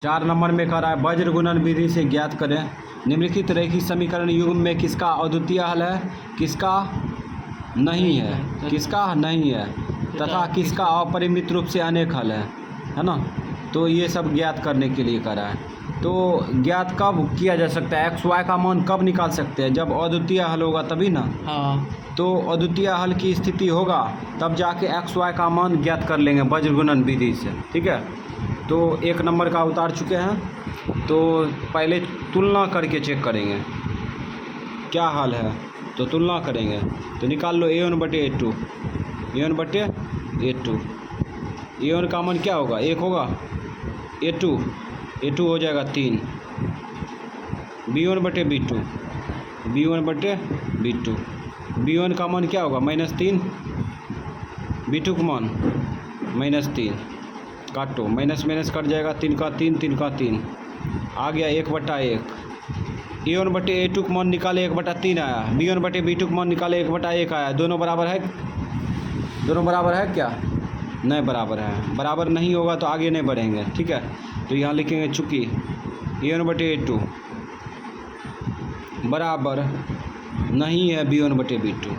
4 number में कह रहा है वज्र गुणन विधि से ज्ञात करें निम्नलिखित रैखिक समीकरण युग्म में किसका अद्वितीय हल है, किसका नहीं है, किसका नहीं है तथा किसका अपरिमित रूप से अनेक हल है ना। तो ये सब ज्ञात करने के लिए कह रहा है। तो ज्ञात कब किया जा सकता है, एक्स वाई का मान कब निकाल सकते हैं, जब अद्वितीय हल होगा तभी ना। हाँ। तो अद्वितीय हल की स्थिति होगा तब जाके एक्स वाई का मान ज्ञात कर लेंगे वज्र गुणन विधि से, ठीक है। तो 1 नंबर का उतार चुके हैं। तो पहले तुलना करके चेक करेंगे क्या हाल है, तो तुलना करेंगे। तो निकाल लो a1 बटे a2, a1 बटे a2। a1 का मान क्या होगा, 1 होगा। a2 हो जाएगा 3। b1 बटे b2, b1 बटे b2। b1 का मान क्या होगा -3, b2 का मान -3। काटो, माइनस माइनस कट जाएगा, 3 का 3, 3 का 3 आ गया 1/1। a1 बटे a2 का मान निकाले 1/3 आया, b1 बटे b2 का मान निकाले 1/1 आया। दोनों बराबर है, दोनों बराबर है क्या, नहीं बराबर है। बराबर नहीं होगा तो आगे नहीं बढ़ेंगे, ठीक है। तो यहाँ लिखेंगे चूँकि a1 बटे a2 बराबर नहीं है b1 बटे b2,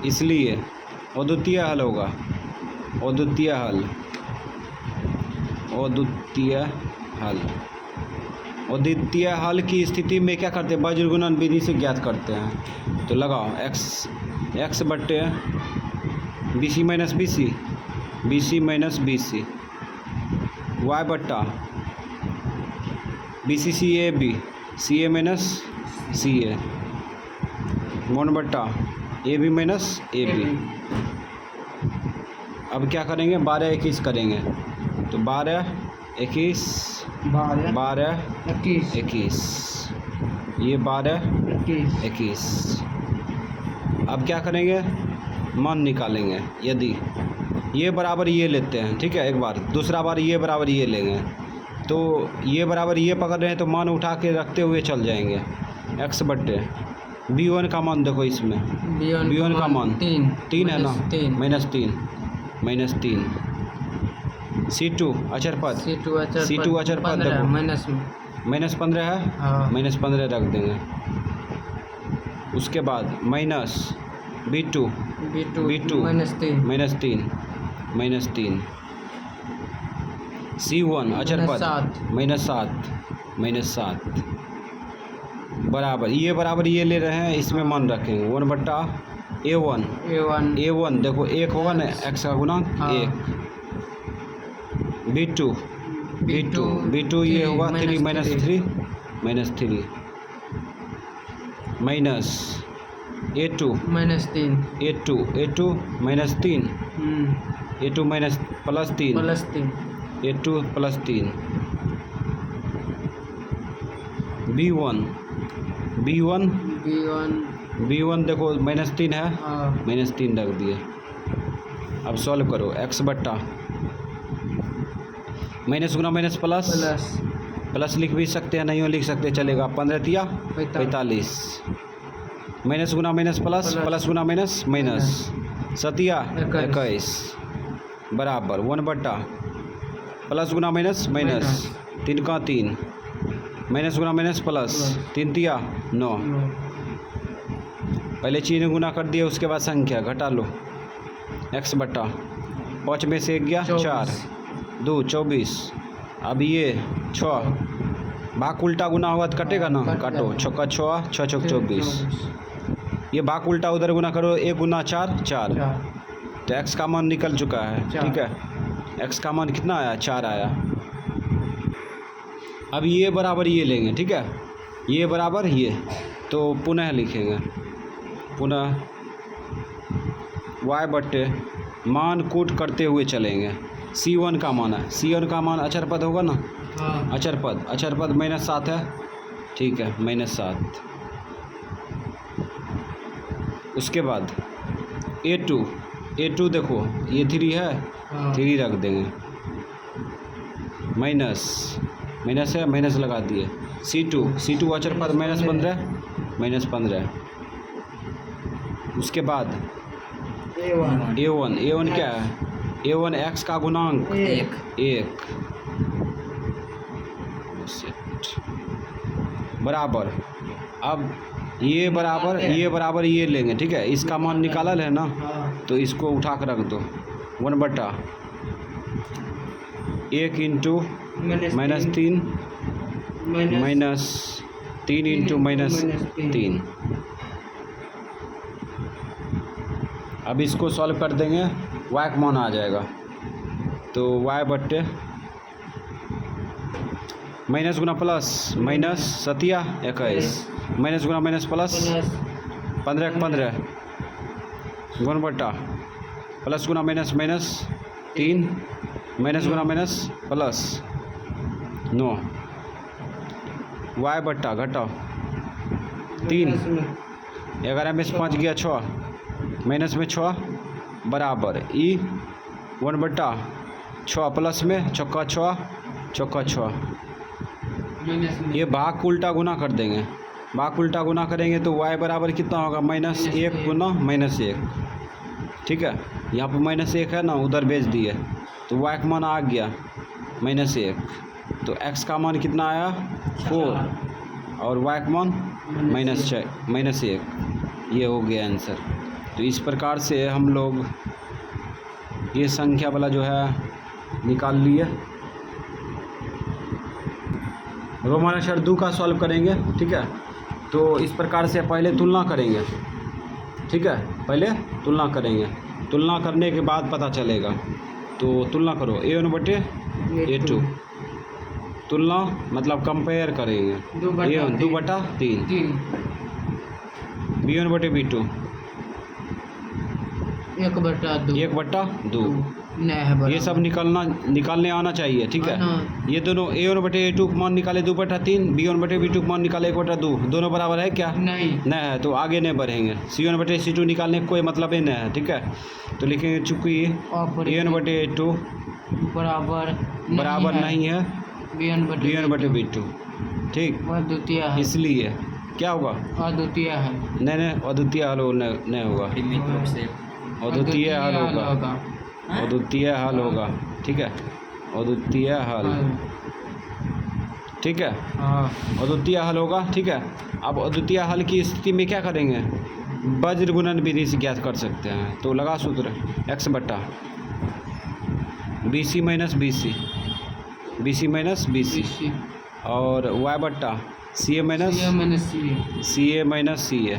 इसलिए अद्वितीय हल होगा। अद्वितीय हल, अद्वितीय हल, अद्वितीय हल की स्थिति में क्या करते हैं, वज्र गुणन विधि से ज्ञात करते हैं। तो लगाओ x बटे BC minus BC, BC minus BC, y बट्टा BC CA CA minus CA, 1 बट्टा AB माइनस AB। अब क्या करेंगे, 12 21 करेंगे। तो 12 21 12 21, ये 12 21। अब क्या करेंगे, मान निकालेंगे। यदि ये बराबर ये लेते हैं, ठीक है, एक बार, दूसरा बार ये बराबर ये लेंगे। तो ये बराबर ये पकड़ रहे हैं तो मान उठा के रखते हुए चल जाएंगे। x बट्टे b1 का मान देखो, इसमें b1 का मान 3 है ना, -3 C2 अचर पद, C2 अचर पद देखो -15 है, हाँ। -15 रख देंगे। उसके बाद माइनस B2 -3 C1 अचर पद -7 बराबर ये बराबर ये ले रहे हैं, इसमें मान रखेंगे 1 बट्टा A1 देखो 1 होगा ना, x का गुणांक 1। B2 ये होगा 3 minus 3 minus A2 minus 3 A2 minus plus 3 A2 plus 3। B1 देखो -3 है, -3 रख दिए। अब सॉल्व करो, x बट्टा माइनस गुना माइनस प्लस लिख भी सकते हैं, नहीं हो लिख सकते चलेगा। 15 तिया 45, माइनस गुना माइनस प्लस गुना माइनस सतिया 21 बराबर 1 बट्टा प्लस गुना माइनस 3 का 3 माइनस गुना माइनस प्लस 3 तिया 9। पहले चिन्ह गुना कर दिए, उसके बाद संख्या घटा लो। x बट्टा 5 में से 1 गया 4, 2 24। अब ये 6 भाग उल्टा गुना होगा तो कटेगा ना, काटो। 6 का 6 6 6 24। ये भाग उल्टा उधर गुना करो, 1 गुना 4 4। तो x का मान निकल चुका है, ठीक है। x का मान कितना आया, 4 आया। अब ये बराबर ये लेंगे, ठीक है, ये बराबर ये। तो पुनः लिखेंगे, पुनः y बट्टे मान कूट करते हुए चलेंगे। C1 का मान है, C1 का मान अचर पद होगा ना, अचर पद -7 है, ठीक है, -7। उसके बाद A2 देखो ये 3 है, 3 रख देंगे। माइनस है, माइनस लगा दिए। C2 अचर पद -15। उसके बाद A1 क्या है, A1 x का गुणांक एक। 1 बराबर। अब ये बराबर ये लेंगे, ठीक है। इसका मान निकालल है ना, हाँ। तो इसको उठा कर रख दो। 1/1 इंटू -3 -3 इंटू -3। अब इसको सॉल्व कर देंगे, y का मान आ जाएगा। तो y बट्टे माइनस गुना प्लस माइनस 21 माइनस गुना माइनस प्लस 15 1/, प्लस गुना माइनस माइनस 3 माइनस गुना माइनस प्लस 9 y बट्टा घटाओ 3 11 में से 5 गया 6 माइनस में 6 बराबर ई 1/6 प्लस में चौका 6 ये भाग को उल्टा गुना कर देंगे। भाग को उल्टा गुना करेंगे तो y बराबर कितना होगा -1 गुना -1, ठीक है। यहाँ पर -1 है ना, उधर भेज दिए तो y का मान आ गया -1। तो x का मान कितना आया 4 और y का मान -1। ये हो गया आंसर। तो इस प्रकार से हम लोग ये संख्या वाला जो है निकाल लिए। रोमन अक्षर 2 का सॉल्व करेंगे, ठीक है। तो इस प्रकार से पहले तुलना करेंगे, ठीक है। पहले तुलना करेंगे, तुलना करने के बाद पता चलेगा। तो तुलना करो A1 बटे A2, तुलना मतलब कंपेयर करेंगे। A1 2/3 B1 बटे B2 1/2। ये सब निकालने आना चाहिए, ठीक है। ये दोनों A1 बटे A2 का मान निकाले 2/3, B1 बटे B2 का मान निकाले 1/2। दोनों बराबर है क्या? नहीं है, तो आगे नहीं बढ़ेंगे। C1 बटे C2 निकालने का कोई मतलब ही नहीं है, ठीक है। तो लिखेंगे चूँकि A1 बटे A2 बराबर नहीं है B1 बटे B2, ठीक। इसलिए क्या होगा? अद्वितीय है। नहीं, अद्वितीय हल नहीं होगा, अद्वितीय हल होगा, अद्वितीय हल होगा, ठीक है। अद्वितीय हल, ठीक है। अद्वितीय हल होगा, ठीक है। अब अद्वितीय हल की स्थिति में क्या करेंगे? वज्र गुणन विधि से ज्ञात कर सकते हैं। तो लगा सूत्र x बट्टा BC माइनस BC और y बट्टा CA माइनस CA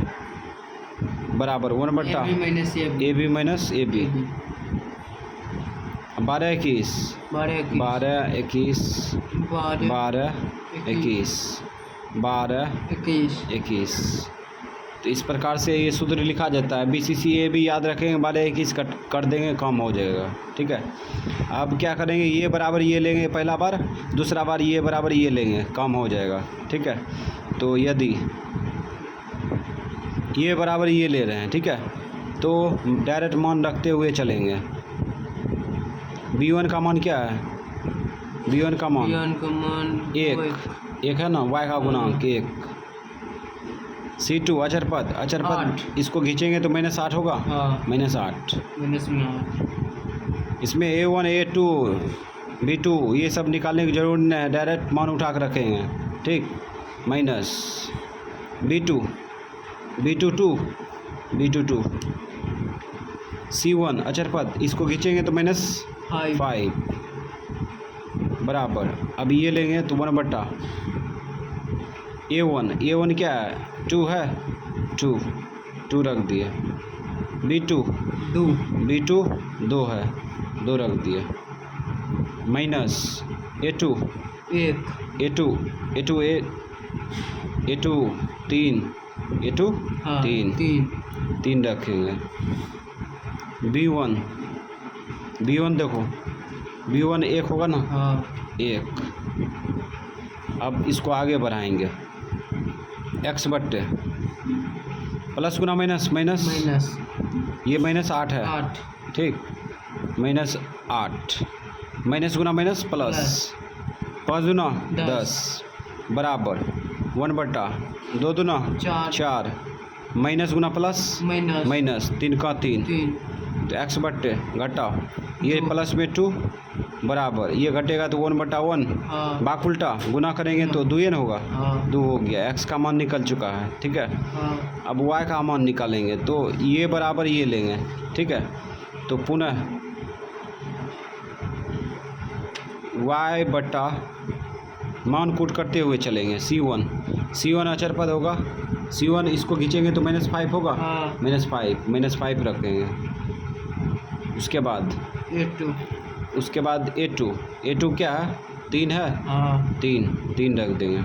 बराबर 1/AB माइनस AB 12 21 तो इस प्रकार से ये सूत्र लिखा जाता है। BCCA भी याद रखेंगे, 12 21 कर देंगे, कम हो जाएगा, ठीक है। अब क्या करेंगे? ये बराबर ये लेंगे पहला बार, दूसरा बार ये बराबर ये लेंगे, कम हो जाएगा, ठीक है। तो यदि ये बराबर ये ले रहे हैं, ठीक है, तो डायरेक्ट मान रखते हुए चलेंगे। B1 का मान क्या है? B1 का मान 1 है ना, y का गुणांक 1। C2 अचरपद इसको खींचेंगे तो -8 होगा, -8। इसमें A1 A2 B2 ये सब निकालने की जरूरत नहीं है, डायरेक्ट मान उठा कर रखेंगे, ठीक। माइनस B2 2 C1 अचरपद इसको खींचेंगे तो -5 बराबर। अब ये लेंगे तो 1/, A1 क्या है? 2 है, 2 रख दिए। B2 2 है, 2 रख दिए। माइनस A2 3 रखेंगे। B1 देखो, B1 1 होगा ना, 1। अब इसको आगे बढ़ाएंगे, x बट्टे प्लस गुना माइनस ये -8 है, ठीक। -8 माइनस गुना माइनस प्लस 5 दूना 10 बराबर 1/, 2 दूना 4 माइनस गुना प्लस माइनस 3 का 3 तो x बट्टे घटाओ ये प्लस में 2 बराबर, ये घटेगा तो 1/1, हाँ बाक उल्टा गुना करेंगे तो 2 n होगा, हाँ 2 हो गया। x का मान निकल चुका है, ठीक है। हाँ अब y का मान निकालेंगे तो ये बराबर ये लेंगे, ठीक है। तो पुनः y बटा मान कूट करते हुए चलेंगे, c1 अचर पद होगा, c1 इसको खींचेंगे तो -5 होगा, हाँ -5 रखेंगे। उसके बाद A2 a2 क्या है, 3 है, हाँ 3 रख देंगे।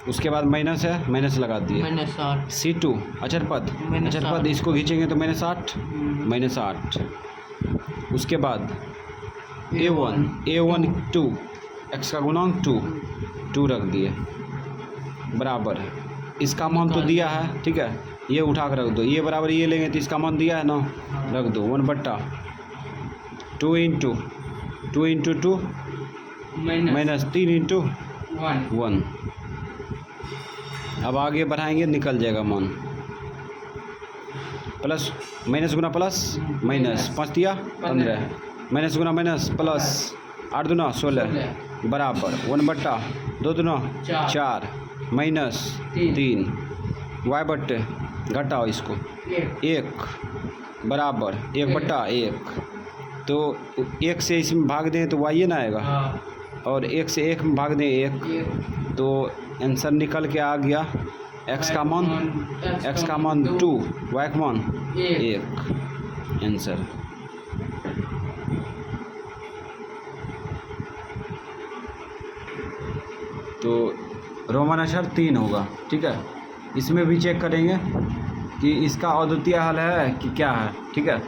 उसके बाद माइनस है, माइनस लगा दिए। -8 c2 अचर पद -8 इसको खींचेंगे तो -8 हम्म, -8। उसके बाद a1 2, x का गुणांक 2 रख दिए बराबर। इसका मान तो दिया है, ठीक है, ये उठा कर रख दो, ये बराबर ये लेंगे तो इसका मान दिया है ना, रख दो 1/2 इंटू 2 माइनस 3 इंटू 1। अब आगे बढ़ाएंगे, निकल जाएगा मान, प्लस माइनस गुना प्लस माइनस, 5 दिया 15, माइनस गुना माइनस प्लस 8 दूना 16 बराबर 1/2 दूना 4 माइनस 3 y बट्टे घटाओ इसको 1 बराबर 1/1। तो 1 से इसमें भाग दें तो y ना आएगा, हाँ और 1 से 1 में भाग दें 1, तो आंसर निकल के आ गया x का मान 2, y का मान 1 आंसर। तो रोमन अक्षर 3 होगा, ठीक है। इसमें भी चेक करेंगे कि इसका अद्वितीय हल है कि क्या है, ठीक है।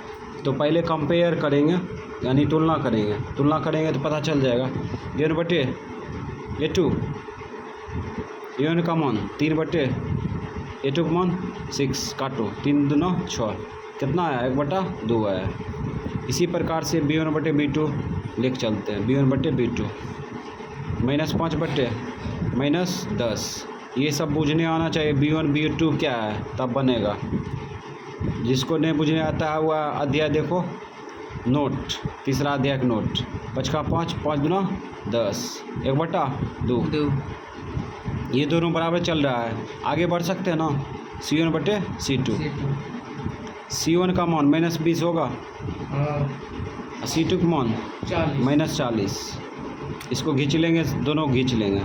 तो पहले कंपेयर करेंगे, यानी तुलना करेंगे तो पता चल जाएगा। a2 का मान 3/a2 का मान 6, काटो 3 दूना 6, कितना आया 1/2 आया। इसी प्रकार से b1/b2 लिख चलते हैं, b1/b2 -5 -10, ये सब बूझने आना चाहिए b1 b2 क्या है, तब बनेगा। जिसको नहीं बुझने आता है वह अध्याय देखो, नोट, तीसरा अध्याय का नोट, 5 का 5 दूना 10, 1/2। ये दोनों बराबर चल रहा है, आगे बढ़ सकते हैं ना। c1/c2, c1 का मान -20 होगा, c2 का मान -40। इसको खींच लेंगे, दोनों खींच लेंगे,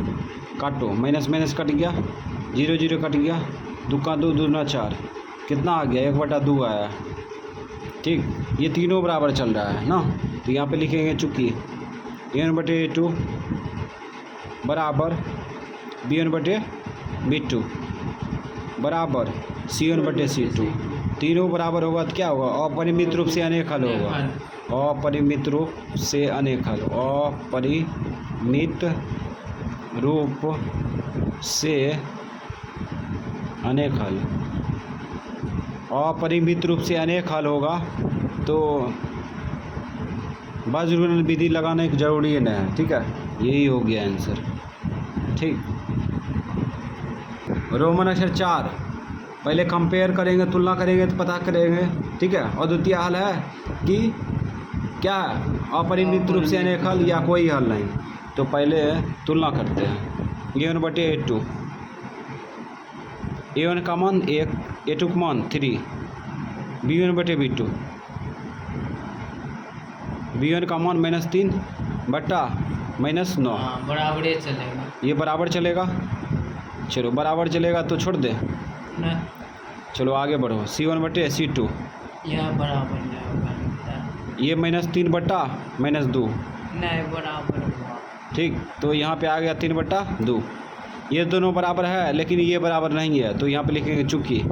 काटो माइनस कट गया, 0 कट गया, 2 का 2 दूना 4, कितना आ गया 1/2 आया, ठीक। ये तीनों बराबर चल रहा है ना, तो यहाँ पे लिखेंगे चूँकि a1/a2 बराबर b1/b2 बराबर c1/c2, तीनों बराबर होगा तो क्या होगा, अपरिमित रूप से अनेक हल होगा, अपरिमित रूप से अनेक हल, अपरिमित रूप से अनेक हल, अपरिमित रूप से अनेक हल होगा तो वज्रगुणन विधि लगाने की जरूरी नहीं है, ठीक है। यही हो गया आंसर, ठीक। रोमन अक्षर 4 पहले कंपेयर करेंगे, तुलना करेंगे तो पता करेंगे, ठीक है, अद्वितीय हल है कि क्या है, अपरिमित रूप से अनेक हल या कोई हल नहीं। तो पहले तुलना करते हैं, a1 का मान 1, a2 का मान 3, b1/b2 का मान -3 बटा -9, बराबर चलेगा, ये बराबर चलेगा, चलो बराबर चलेगा तो छोड़ दे, चलो आगे बढ़ो। c1/c2 यह बराबर नहीं होगा, ये -3 बटा -2, नहीं बराबर हुआ, ठीक। तो यहाँ पे आ गया 3/2, ये दोनों बराबर है लेकिन ये बराबर नहीं है, तो यहाँ पे लिखेंगे चूँकि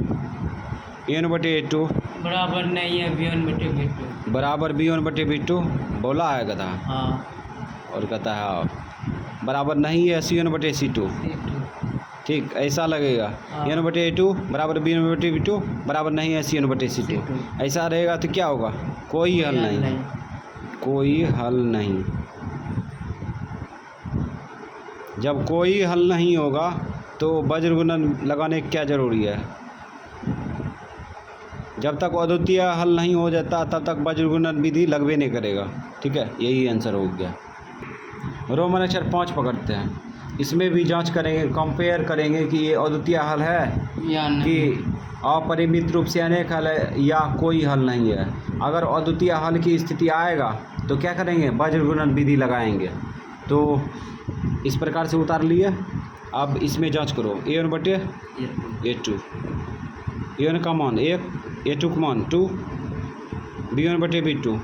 a1/a2 बराबर नहीं है b1/b2 बराबर b1/b2, बोला है गधा, हाँ और कहता है बराबर नहीं है c1/c2, ठीक, ऐसा लगेगा। हाँ। a1/a2 बराबर b1/b2 बराबर नहीं है c1/c2, ऐसा रहेगा तो क्या होगा, कोई हल नहीं, कोई हल नहीं। जब कोई हल नहीं होगा तो वज्रगुणन लगाने की क्या ज़रूरी है, जब तक अद्वितीय हल नहीं हो जाता तब तक वज्रगुणन विधि लगवे नहीं करेगा। ठीक है, यही आंसर हो गया। रोमन अक्षर 5 पकड़ते हैं। इसमें भी जांच करेंगे, कंपेयर करेंगे कि ये अद्वितीय हल है या कि नहीं। अपरिमित रूप से अनेक हल है या कोई हल नहीं है। अगर अद्वितीय हल की स्थिति आएगा तो क्या करेंगे, वज्रगुणन विधि लगाएंगे। तो इस प्रकार से उतार लिए। अब इसमें जांच करो, A1 बटे A2, A1 का मान 1, A2 का मान 2, B1 बटे B2,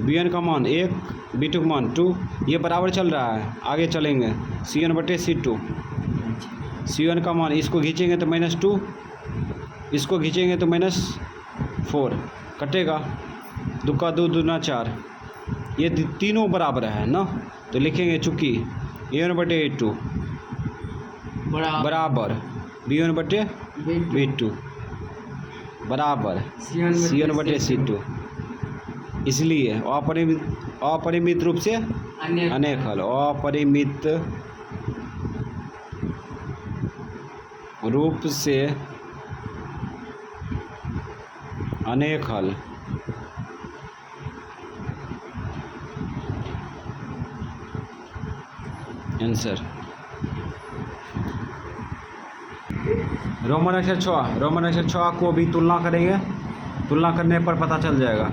B1 का मान 1, B2 का मान 2। ये बराबर चल रहा है, आगे चलेंगे। C1 बटे C2, C1 का मान इसको खींचेंगे तो -2, इसको खींचेंगे तो -4, कटेगा। 2 का 2 दूना 4, ये तीनों बराबर है ना, तो लिखेंगे चूँकि A1 बटे A2 बराबर B1 बटे B2 बराबर C1 बटे C2, इसलिए अपरिमित रूप से अनेक हल, अपरिमित रूप से अनेक हल आंसर। रोमन अक्षर 6, रोमन अक्षर 6 को भी तुलना करेंगे, तुलना करने पर पता चल जाएगा।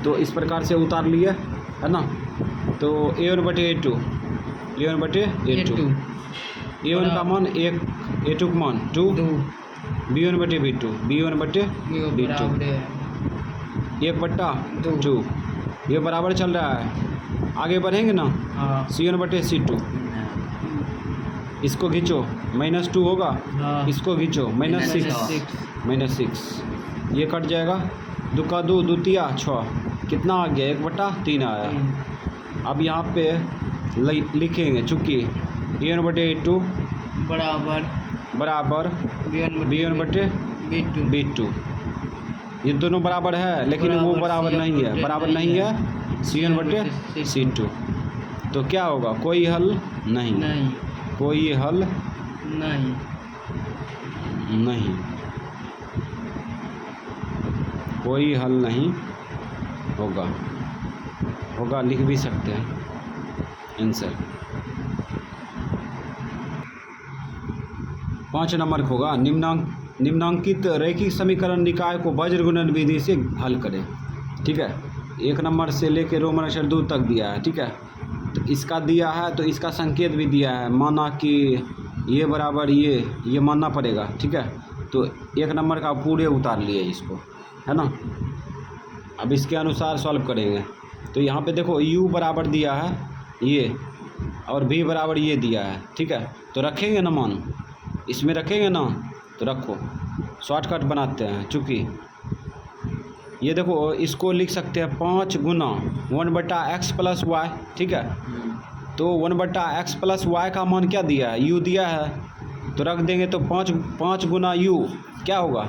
तो इस प्रकार से उतार लिए, है ना। तो A1 बटे A2, A1 बटे A2, A1 का मान 1, A2 का मान 2, B1 बटे B2, B1 बटे B2, 1 बट्टा 2, ये बराबर चल रहा है। आगे बढ़ेंगे ना, C1 बटे C2, इसको खींचो -2 होगा, इसको खींचो -6, ये कट जाएगा। 2 का 2 दूतिया 6, कितना आ गया, 1/3 आया। अब यहाँ पे लिखेंगे चूँकि A1 बटे A2 बराबर B1 बटे B2, ये दोनों बराबर है, लेकिन वो बराबर नहीं है, बराबर नहीं है C1 बटे C2। तो क्या होगा, कोई हल नहीं, कोई हल नहीं, कोई हल नहीं होगा, लिख भी सकते हैं आंसर। 5 नंबर का होगा, निम्नांकित रैखिक समीकरण निकाय को वज्रगुणन विधि से हल करें। ठीक है, 1 नंबर से लेके रोमन अक्षर 2 तक दिया है। ठीक है, तो इसका दिया है तो इसका संकेत भी दिया है, माना कि ये बराबर ये मानना पड़ेगा। ठीक है, तो 1 नंबर का पूरे उतार लिए इसको, है ना। अब इसके अनुसार सॉल्व करेंगे। तो यहाँ पे देखो U बराबर दिया है ये, और V बराबर ये दिया है। ठीक है, तो रखेंगे ना मान, इसमें रखेंगे ना, तो रखो, शॉर्टकट बनाते हैं। चूँकि ये देखो, इसको लिख सकते हैं 5 गुना 1/x + y। ठीक है, तो 1/x + y का मान क्या दिया है, U दिया है, तो रख देंगे। तो 5 गुना U क्या होगा,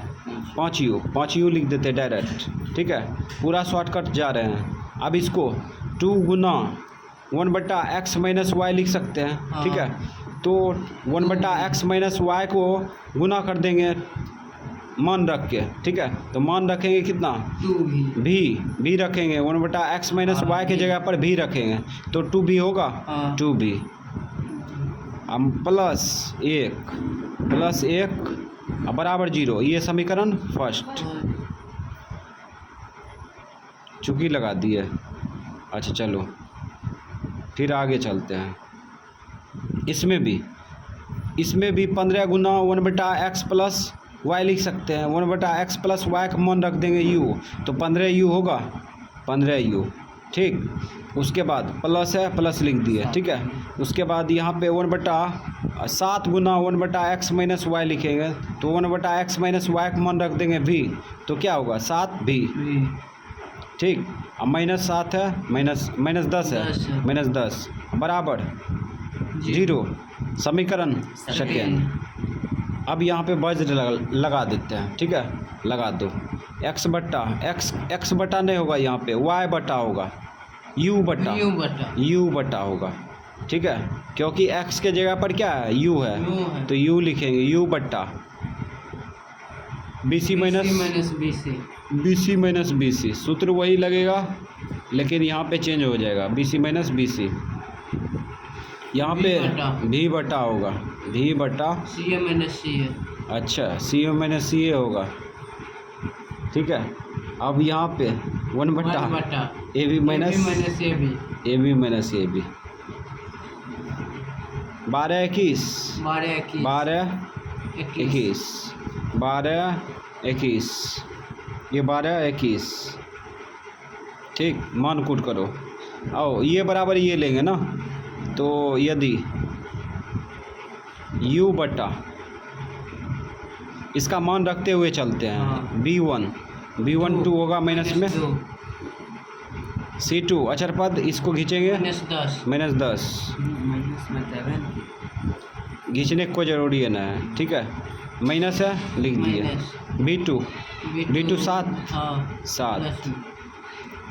5U लिख देते डायरेक्ट। ठीक है, पूरा शॉर्टकट जा रहे हैं। अब इसको 2 गुना 1/x - y लिख सकते हैं। ठीक है, तो 1/x - y को गुना कर देंगे मान रख के। ठीक है, तो मान रखेंगे कितना, भी रखेंगे, 1/x - y के जगह पर भी रखेंगे, तो 2b होगा, 2b। अब +1 बराबर 0, ये समीकरण फर्स्ट, चूँकि लगा दिए। अच्छा चलो फिर आगे चलते हैं। इसमें भी 15 गुना 1/x + y लिख सकते हैं। 1/x + y का मान रख देंगे U, तो 15U होगा, 15U। ठीक, उसके बाद प्लस है, प्लस लिख दिए। ठीक है, उसके बाद यहाँ पे 7 गुना 1/x - y लिखेंगे, तो 1/x - y का मान रख देंगे V, तो क्या होगा, 7V। ठीक, अब -7 है, -10 है, -10 बराबर 0, समीकरण सेकेंड। अब यहाँ पे वज्र लगा देते हैं। ठीक है, लगा दो, x बटा नहीं होगा, यहाँ पे y बटा होगा, u बटा होगा। ठीक है, क्योंकि x के जगह पर क्या है, u है, तो u लिखेंगे, u बटा b c minus b c सूत्र वही लगेगा, लेकिन यहाँ पे चेंज हो जाएगा, b c minus b c. यहाँ पे भी बटा होगा, भी बटा सी ए माइनस सी ए। अच्छा, सी ए माइनस सी ए होगा, ठीक है। अब यहाँ पे 1 बटा a b minus a b, a b minus a b. 12 21 12 21 12 21, ये 12 21, ठीक। मान कूट करो, आओ ये बराबर ये लेंगे ना, तो यदि u बटा इसका मान रखते हुए चलते हैं, b1 2 होगा माइनस में, c2 अचर पद इसको खींचेंगे -10 खींचने को जरूरी है ना, ठीक है। माइनस है लिख दिए, b2 7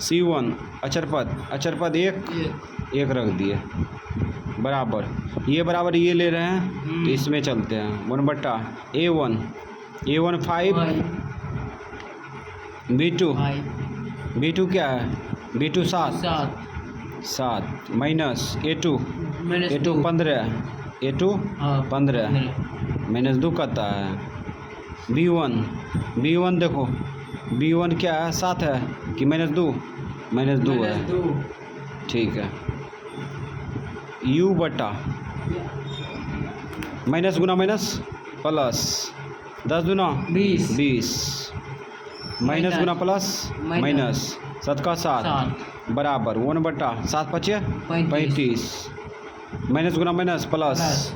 c1 अचर पद एक रख दिए, बराबर ये बराबर ये ले रहे हैं, तो इसमें चलते हैं। 1 बटा a1 5 b2 क्या है, b2 7 माइनस a2 15 माइनस 2 करता है। b1 देखो, b1 क्या है, 7 है कि -2 है, ठीक है। u बटा माइनस गुना माइनस प्लस 10 दूना 20 माइनस गुना प्लस माइनस 7 का 7 बराबर 1 बटा 7 5 35 माइनस गुना माइनस प्लस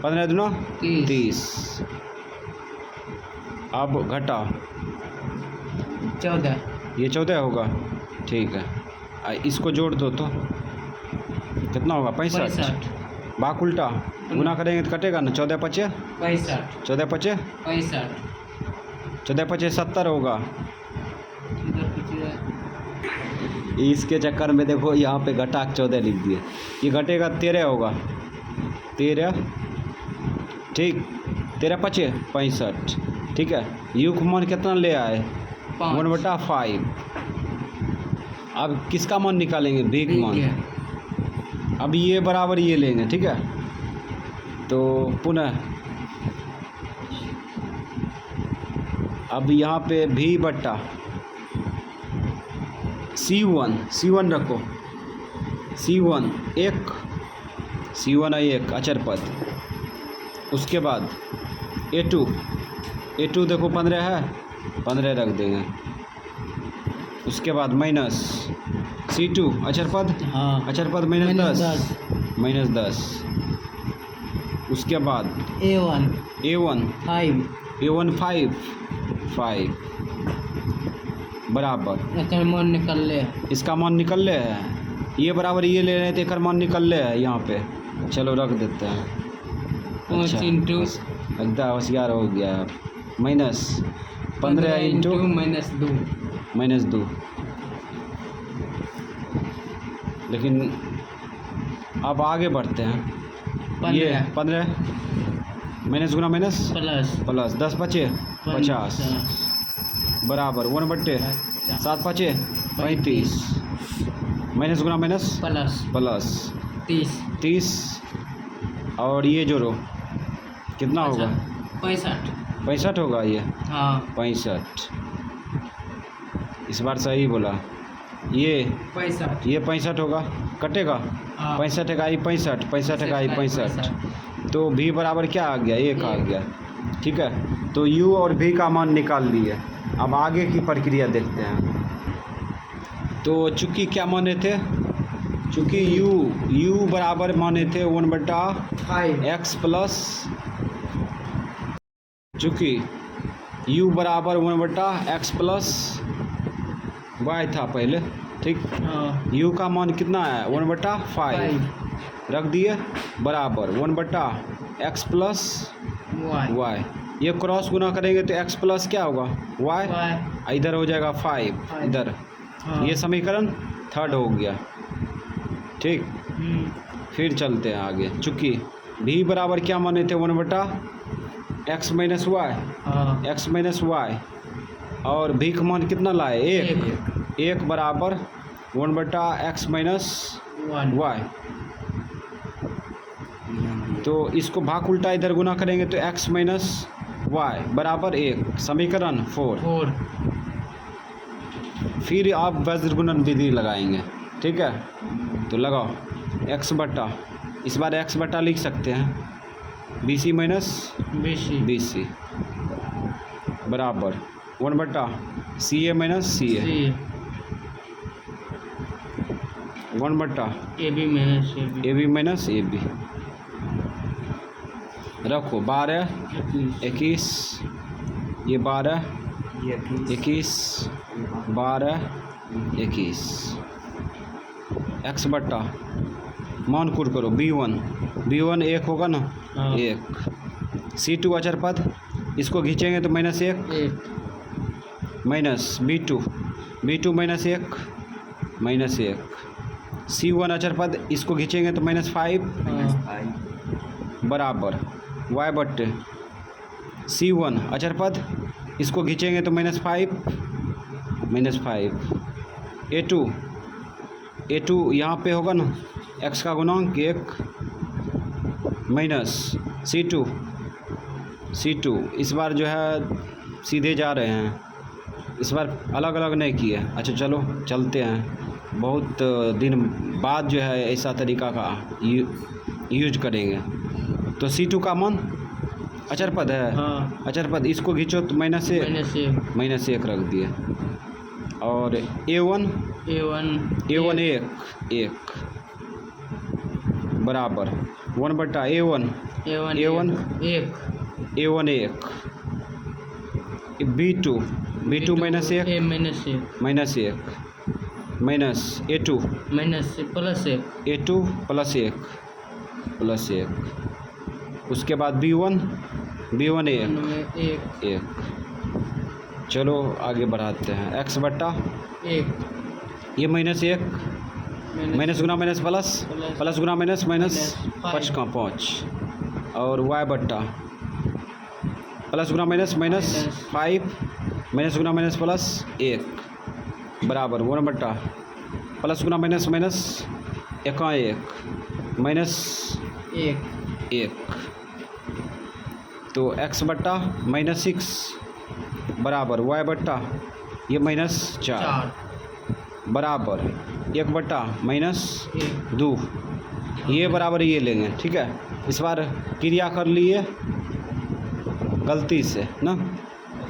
15 दूना 30। अब घटा 14, ये 14 होगा, ठीक है। इसको जोड़ दो तो कितना होगा, 65। बाक उल्टा गुना करेंगे तो कटेगा ना, 14 5 70 होगा। इसके चक्कर में देखो यहाँ पे घटा 14 लिख दिए, ये घटेगा 13 होगा, 13, ठीक। 13 5 65, ठीक है। यू का मान कितना ले आए, 1 बटा 5। अब किसका मान निकालेंगे, भी का मान। अब ये बराबर ये लेंगे, ठीक है। तो पुनः अब यहाँ पे भी बट्टा C1 रखो, C1 1 अचर पद। उसके बाद A2 देखो 15 है, 15 रख देंगे। उसके बाद माइनस C2 अचर पद माइनस 10। उसके बाद A1 5 बराबर इसका मान निकल ले है, ये बराबर ये ले रहे थे, एक मान निकल ले है यहाँ पे। चलो रख देते हैं, अच्छा एकदम होशियार हो गया। माइनस 15 इंटू -2, लेकिन अब आगे बढ़ते हैं। ये 15 माइनस गुना माइनस प्लस 10 5 50 बराबर 1 बट्टे 7 5 35 माइनस गुना माइनस प्लस 30 और ये जोड़ो कितना होगा, 65 होगा ये, 65। इस बार सही बोला, ये 65 होगा, कटेगा 65 इकाई 65 इकाई 65। तो भी बराबर क्या आ गया, 1 आ गया, ठीक है। तो u और v का मान निकाल लिए। अब आगे की प्रक्रिया देखते हैं। तो चूँकि क्या माने थे, चूँकि u बराबर माने थे 1 बटा x प्लस, चूँकि u बराबर 1 बटा x प्लस y था पहले, ठीक। u का मान कितना है, 1 बटा 5 रख दिए, बराबर 1 बटा x प्लस y। ये क्रॉस गुना करेंगे तो x प्लस क्या होगा, y, इधर हो जाएगा 5 इधर। ये समीकरण 3 हो गया, ठीक। फिर चलते हैं आगे। चूँकि v बराबर क्या माने थे, 1 बटा एक्स माइनस वाई, हाँ एक्स माइनस वाई, और भी का मान कितना लाए? एक। एक बराबर 1/x माइनस वन वाई। तो इसको भाग उल्टा इधर गुना करेंगे तो x माइनस वाई बराबर 1, समीकरण 4। फोर फिर आप वज्र गुणन विधि लगाएंगे, ठीक है। तो लगाओ x बटा, इस बार x बटा लिख सकते हैं BC माइनस बीसी BC बराबर 1/CA minus CA, c 1/AB a b minus a b minus AB। रखो 12 21, ये 12 21 12 21, x बट्टा मान कुर करो B1 1 होगा ना, हाँ। 1 C2 अचर पद, इसको खींचेंगे तो -1 एक माइनस B2 -1 -1 C1 अचर पद, इसको खींचेंगे तो -5 हाँ बराबर y बट्टे C1 अचर पद, इसको खींचेंगे तो -5 A2 यहाँ पे होगा ना x का गुणांक 1 माइनस C2 इस बार जो है सीधे जा रहे हैं, इस बार अलग अलग नहीं किए। अच्छा चलो चलते हैं, बहुत दिन बाद जो है ऐसा तरीका का यूज करेंगे। तो C2 का मान अचर पद है, हाँ अचर पद, इसको खींचो तो माइनस एक -1 रख दिए, और A1 1 बराबर 1/A1 एक B2 -1 ए माइनस एक माइनस A2 माइनस प्लस एक प्लस 1 उसके बाद B1 1 चलो आगे बढ़ाते हैं। x बट्टा एक ये -1 माइनस गुना माइनस प्लस, प्लस गुना माइनस माइनस 5 का 5, और y बट्टा प्लस गुना माइनस -5 माइनस गुना माइनस प्लस 1 बराबर 1 प्लस गुना माइनस माइनस 1 माइनस एक 1। तो x बट्टा -6 बराबर y बट्टा ये -4 बराबर 1/-2 ये बराबर ये लेंगे, ठीक है। इस बार क्रिया कर लिए गलती से ना,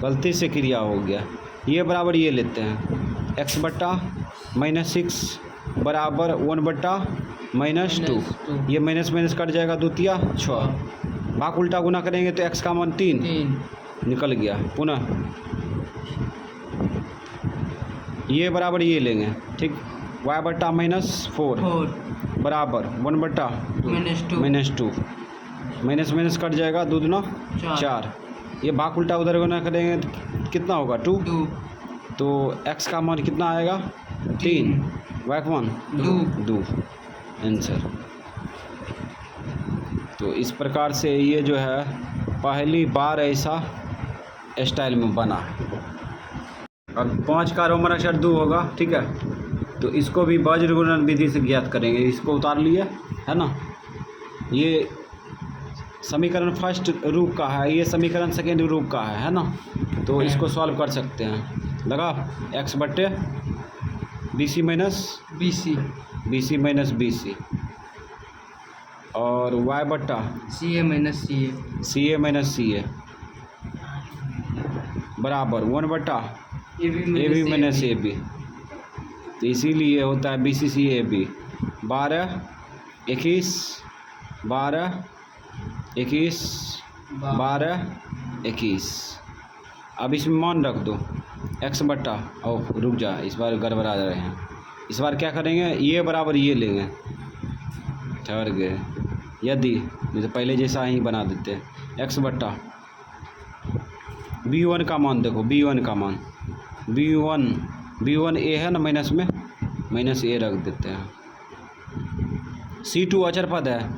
गलती से क्रिया हो गया, ये बराबर ये लेते हैं x बट्टा -6 बराबर 1/-2, ये माइनस माइनस कट जाएगा, 2 6, भाग उल्टा गुना करेंगे तो x का मान 3 निकल गया। पुनः ये बराबर ये लेंगे, ठीक, y बट्टा -4 बराबर 1/-2 माइनस माइनस कट जाएगा, 2 दूना 4, ये भाग उल्टा उधर गुना करेंगे तो कितना होगा 2, तो x का मान कितना आएगा 3, y का मान 2 आंसर। तो इस प्रकार से ये जो है पहली बार ऐसा स्टाइल में बना। अब 5 का रोमन अक्षर 2 होगा, ठीक है। तो इसको भी वज्र गुणन विधि से ज्ञात करेंगे, इसको उतार लिए है ना, ये समीकरण फर्स्ट रूप का है, ये समीकरण सेकेंड रूप का है ना। तो इसको सॉल्व कर सकते हैं, लगा x बट्टे BC माइनस BC और y बट्टा CA माइनस CA बराबर 1/AB AB माइनस AB। तो इसीलिए होता है BCCAB 12 21 12 21 12 21। अब इसमें मान रख दो x बट्टा, और रुक जा, इस बार गड़बड़ा रहे हैं, इस बार क्या करेंगे, ये बराबर ये लेंगे, ठहर गए, यदि तो पहले जैसा ही बना देते हैं। x बट्टा B1 का मान देखो, B1 का मान B1 A है ना, माइनस में -A रख देते हैं। C2 अचर पद है,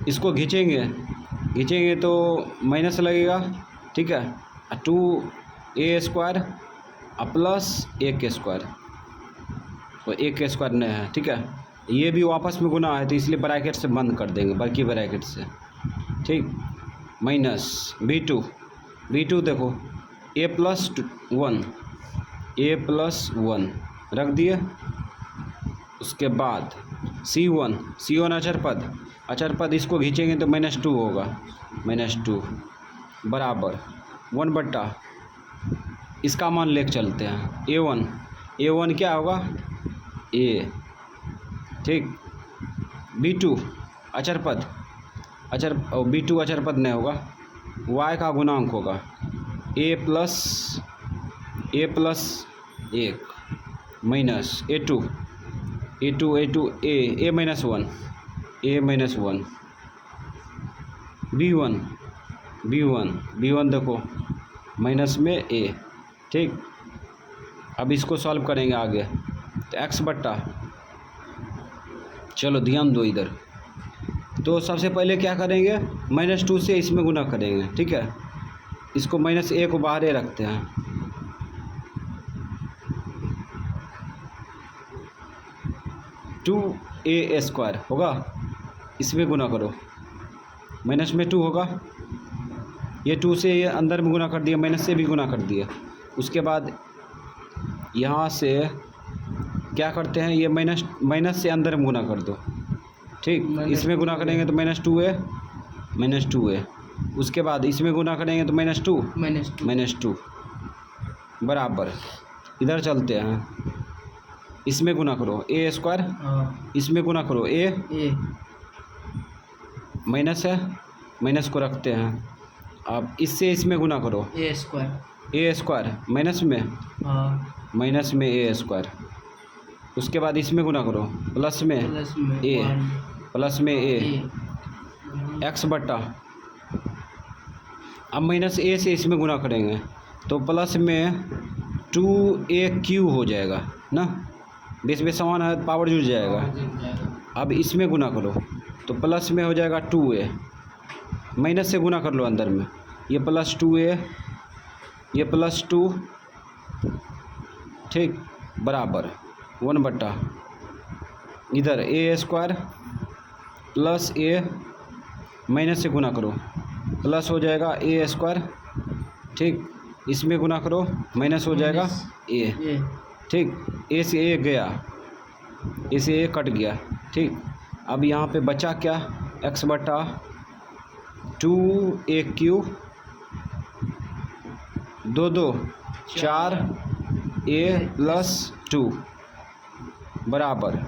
इसको खींचेंगे तो माइनस लगेगा ठीक है, 2a² प्लस a के स्क्वायर, तो a के स्क्वायर नहीं है, ठीक है। ये भी वापस में गुना है तो इसलिए ब्रैकेट से बंद कर देंगे, बाकी ब्रैकेट से, ठीक। माइनस b2 देखो a+1 रख दिए। उसके बाद c1 अचर पद इसको खींचेंगे तो -2 होगा, -2 बराबर 1/, इसका मान लेके चलते हैं a1 क्या होगा a, ठीक। b2 b2 अचर पद नहीं होगा, y का गुणांक होगा a+1 minus a2 a-1 b1 देखो माइनस में a, ठीक। अब इसको सॉल्व करेंगे आगे तो x/, चलो ध्यान दो इधर। तो सबसे पहले क्या करेंगे, -2 से इसमें गुना करेंगे, ठीक है। इसको -a को बाहर रखते हैं, टू a² होगा, इसमें गुना करो, माइनस में 2 होगा, ये 2 से ये अंदर में गुना कर दिया, माइनस से भी गुना कर दिया। उसके बाद यहाँ से क्या करते हैं, ये माइनस से अंदर में गुना कर दो, ठीक। इसमें गुना करेंगे तो -2a, उसके बाद इसमें गुना करेंगे तो -2 बराबर, इधर चलते हैं, इसमें गुना करो a², इसमें गुना करो a, माइनस है, माइनस को रखते हैं। अब इससे इसमें गुना करो a² माइनस में a², उसके बाद इसमें गुना करो प्लस में a x/, अब -a से इसमें गुना करेंगे तो प्लस में 2a³ हो जाएगा ना, बीच में समान है पावर जुड़ जाएगा। अब इसमें गुना करो तो प्लस में हो जाएगा 2a, माइनस से गुना कर लो अंदर में, ये +2a, ये +2, ठीक, बराबर 1/, इधर a² प्लस a, माइनस से गुना करो प्लस हो जाएगा a², ठीक। इसमें गुना करो माइनस हो जाएगा a, ठीक। a से a गया, a से a कट गया, ठीक। अब यहाँ पे बचा क्या, x/, 2a³ 2 4 a+2 बराबर,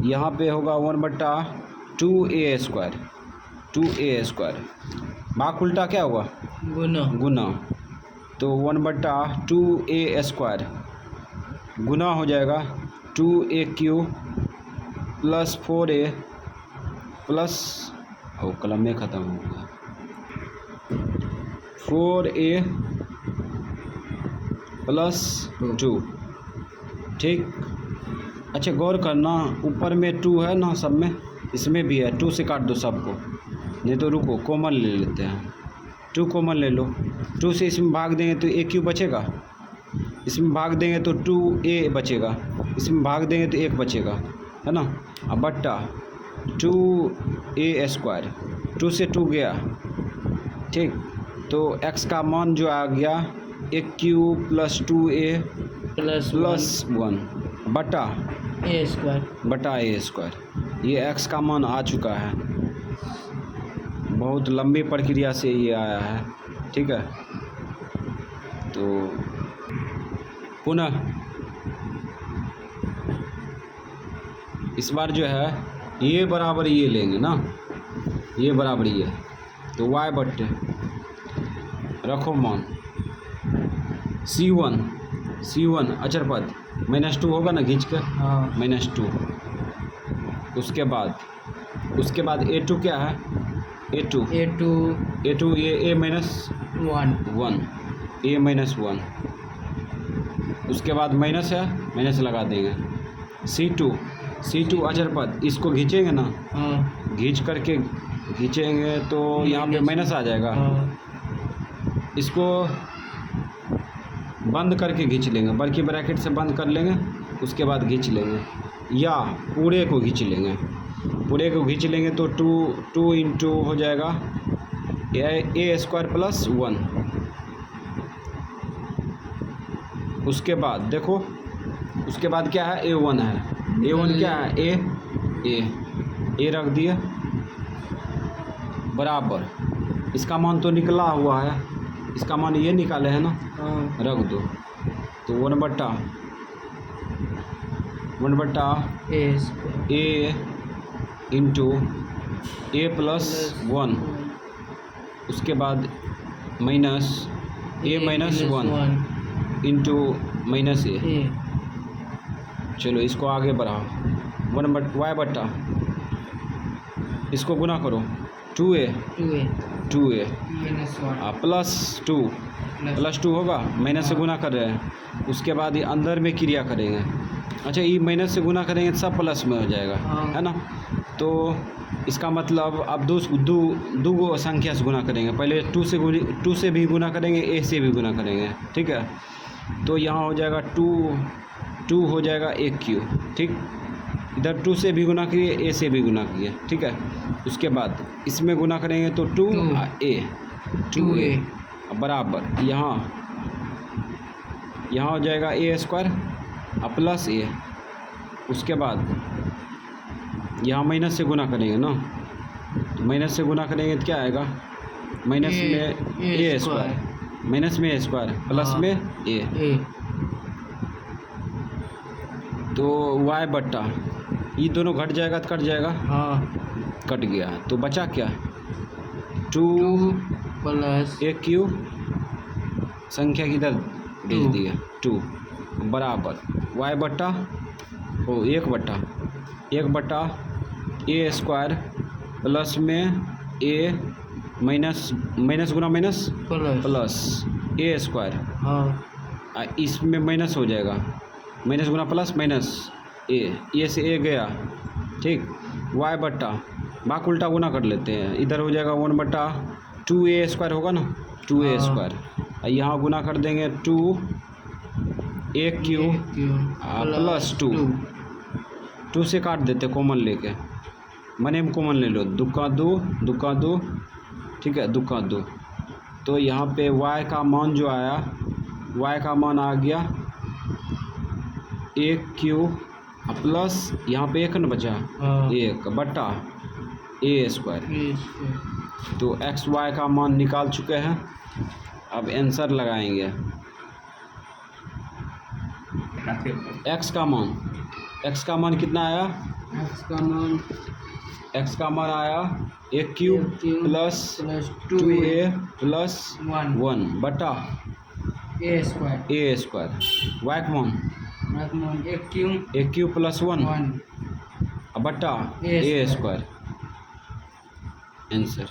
यहाँ पे होगा 1/2a², भाग उल्टा क्या होगा, गुना, तो 1/2a² गुना हो जाएगा 2a³ प्लस 4a प्लस, ओ कलम में ख़त्म हो गया, 4a + 2, ठीक। अच्छा गौर करना, ऊपर में 2 है ना सब में, इसमें भी है, 2 से काट दो सबको, नहीं तो रुको कॉमन ले लेते हैं, 2 कॉमन ले लो, 2 से इसमें भाग देंगे तो a³ बचेगा, इसमें भाग देंगे तो 2a बचेगा, इसमें भाग देंगे तो 1 बचेगा, है ना। अब बट्टा 2a², 2 से 2 गया, ठीक। तो x का मान जो आ गया a³ + 2a + 1 बटा a², ये x का मान आ चुका है। बहुत लंबी प्रक्रिया से ये आया है, ठीक है। तो पुनः इस बार जो है ये बराबर ये लेंगे ना, ये बराबर ये, तो y बट्टे रखो मान c1 अचर पद -2 होगा ना, खींच कर -2, उसके बाद a2 क्या है, a2 ये a-1, a-1, उसके बाद माइनस है, माइनस लगा देंगे, c2 अचर पद, इसको खींचेंगे ना, खींच करके खींचेंगे तो यहाँ पे माइनस आ जाएगा, इसको बंद करके खींच लेंगे, बल्कि ब्रैकेट से बंद कर लेंगे, उसके बाद खींच लेंगे, या पूरे को खींच लेंगे। पूरे को खींच लेंगे तो टू इंटू हो जाएगा ए स्क्वायर प्लस 1। उसके बाद देखो, उसके बाद क्या है, A1 है। A1 क्या है, ए रख दिए बराबर, इसका मान तो निकला हुआ है, इसका मान ये निकाले है ना, हाँ। रख दो। तो 1/a इंटू ए प्लस 1, उसके बाद minus a minus 1 into minus a. चलो इसको आगे बढ़ाओ, 1/y/, इसको गुना करो, 2a प्लस 2 होगा, माइनस से गुना कर रहे हैं। उसके बाद ये अंदर में क्रिया करेंगे। अच्छा, ये माइनस से गुना करेंगे तो सब प्लस में हो जाएगा, है ना। तो इसका मतलब अब दो गो संख्या से गुना करेंगे। पहले 2 से भी गुना करेंगे, a से भी गुना करेंगे, ठीक है। तो यहाँ हो जाएगा 2 हो जाएगा AQ, ठीक। इधर 2 से भी गुना किए, a से भी गुना किए, ठीक है। उसके बाद इसमें गुना करेंगे तो 2a बराबर यहाँ हो जाएगा a स्क्वायर प्लस a। उसके बाद यहाँ माइनस से गुना करेंगे ना, तो माइनस से गुना करेंगे तो क्या आएगा, माइनस में a स्क्वायर, माइनस में a स्क्वायर प्लस में a, तो y/, ये दोनों घट जाएगा तो कट जाएगा, हाँ। कट गया। तो बचा क्या, 2 प्लस AQ, संख्या किधर भेज दिया, 2 बराबर y/, 1/a स्क्वायर प्लस में a minus Guna minus plus a square, हाँ। इसमें माइनस हो जाएगा, माइनस गुना प्लस माइनस ए से a गया, ठीक। y/, बाक उल्टा गुना कर लेते हैं, इधर हो जाएगा 1/2a स्क्वायर होगा ना, 2a स्क्वायर। यहाँ गुना कर देंगे 2AQ प्लस 2 से काट देते कॉमन लेके, मने में कॉमन ले लो, दुक्का दो, ठीक है, दुक्का 2। तो यहाँ पे y का मान जो आया, y का मान आ गया AQ प्लस यहाँ पे 1 न बचा, 1/a स्क्वायर। तो XY का मान निकाल चुके हैं, अब आंसर लगाएंगे। x का मान कितना आया, x का मान आया AQ plus 2a plus 1/a square. y का मान AQ plus 1/a square, answer.